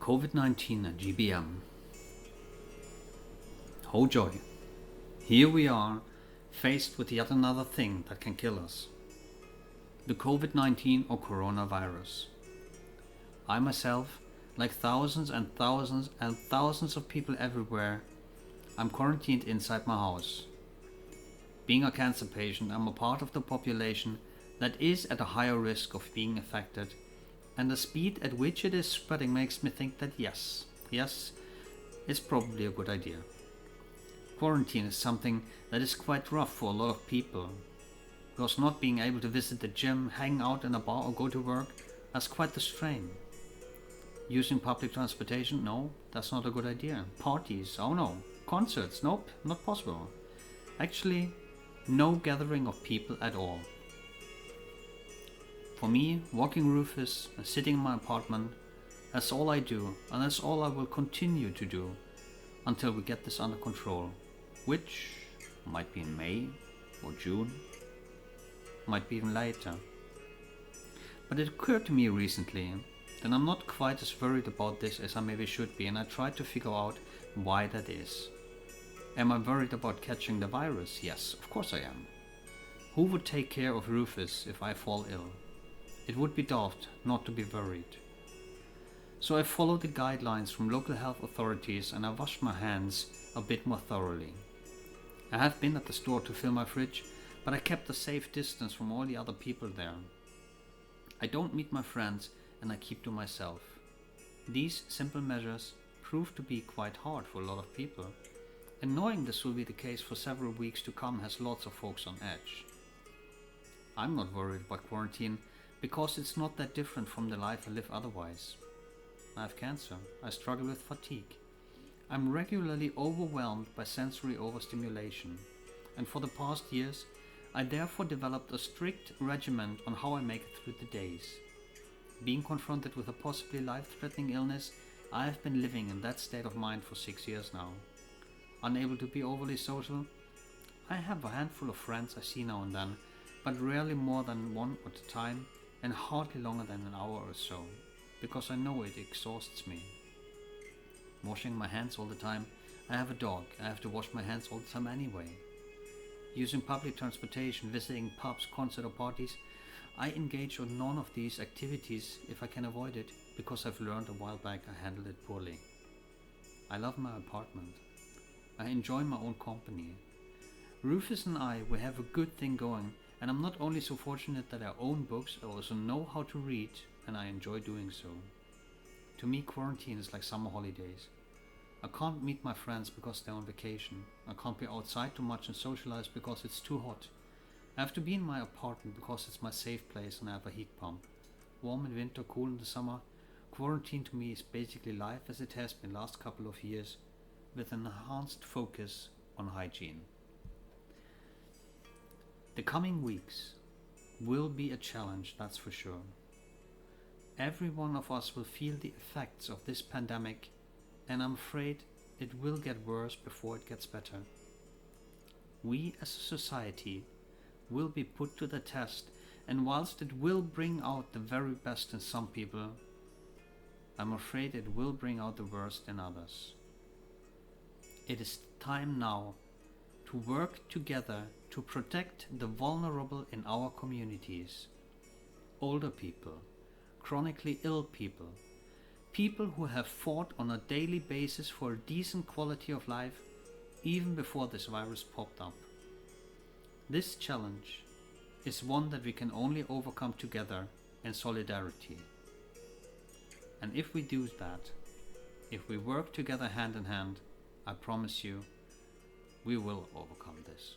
Covid-19 and GBM. Oh joy, here we are, faced with yet another thing that can kill us. The Covid-19 or coronavirus. I myself, like thousands and thousands and thousands of people everywhere, I'm quarantined inside my house. Being a cancer patient, I'm a part of the population that is at a higher risk of being affected, and the speed at which it is spreading makes me think that yes, it's probably a good idea. Quarantine is something that is quite rough for a lot of people, because not being able to visit the gym, hang out in a bar or go to work, that's quite the strain. Using public transportation, no, that's not a good idea. Parties, oh no. Concerts, nope, not possible. Actually, no gathering of people at all. For me, walking Rufus and sitting in my apartment, that's all I do, and that's all I will continue to do until we get this under control, which might be in May or June, might be even later. But it occurred to me recently that I'm not quite as worried about this as I maybe should be, and I tried to figure out why that is. Am I worried about catching the virus? Yes, of course I am. Who would take care of Rufus if I fall ill? It would be daft not to be worried. So I followed the guidelines from local health authorities and I washed my hands a bit more thoroughly. I have been at the store to fill my fridge, but I kept a safe distance from all the other people there. I don't meet my friends and I keep to myself. These simple measures prove to be quite hard for a lot of people, and knowing this will be the case for several weeks to come has lots of folks on edge. I'm not worried about quarantine because it's not that different from the life I live otherwise. I have cancer, I struggle with fatigue. I'm regularly overwhelmed by sensory overstimulation, and for the past years I therefore developed a strict regimen on how I make it through the days. Being confronted with a possibly life-threatening illness, I have been living in that state of mind for 6 years now. Unable to be overly social, I have a handful of friends I see now and then, but rarely more than one at a time, and hardly longer than an hour or so, because I know it exhausts me. Washing my hands all the time. I have a dog, I have to wash my hands all the time anyway. Using public transportation, visiting pubs, concert or parties, I engage in none of these activities if I can avoid it, because I've learned a while back I handled it poorly. I love my apartment. I enjoy my own company. Rufus and I, we have a good thing going, and I'm not only so fortunate that I own books, I also know how to read, and I enjoy doing so. To me, quarantine is like summer holidays. I can't meet my friends because they're on vacation. I can't be outside too much and socialize because it's too hot. I have to be in my apartment because it's my safe place and I have a heat pump. Warm in winter, cool in the summer. Quarantine to me is basically life as it has been last couple of years, with an enhanced focus on hygiene. The coming weeks will be a challenge, that's for sure. Every one of us will feel the effects of this pandemic, and I'm afraid it will get worse before it gets better. We as a society will be put to the test, and whilst it will bring out the very best in some people, I'm afraid it will bring out the worst in others. It is time now to work together to protect the vulnerable in our communities. Older people, chronically ill people, people who have fought on a daily basis for a decent quality of life even before this virus popped up. This challenge is one that we can only overcome together in solidarity. And if we do that, if we work together hand in hand, I promise you, we will overcome this.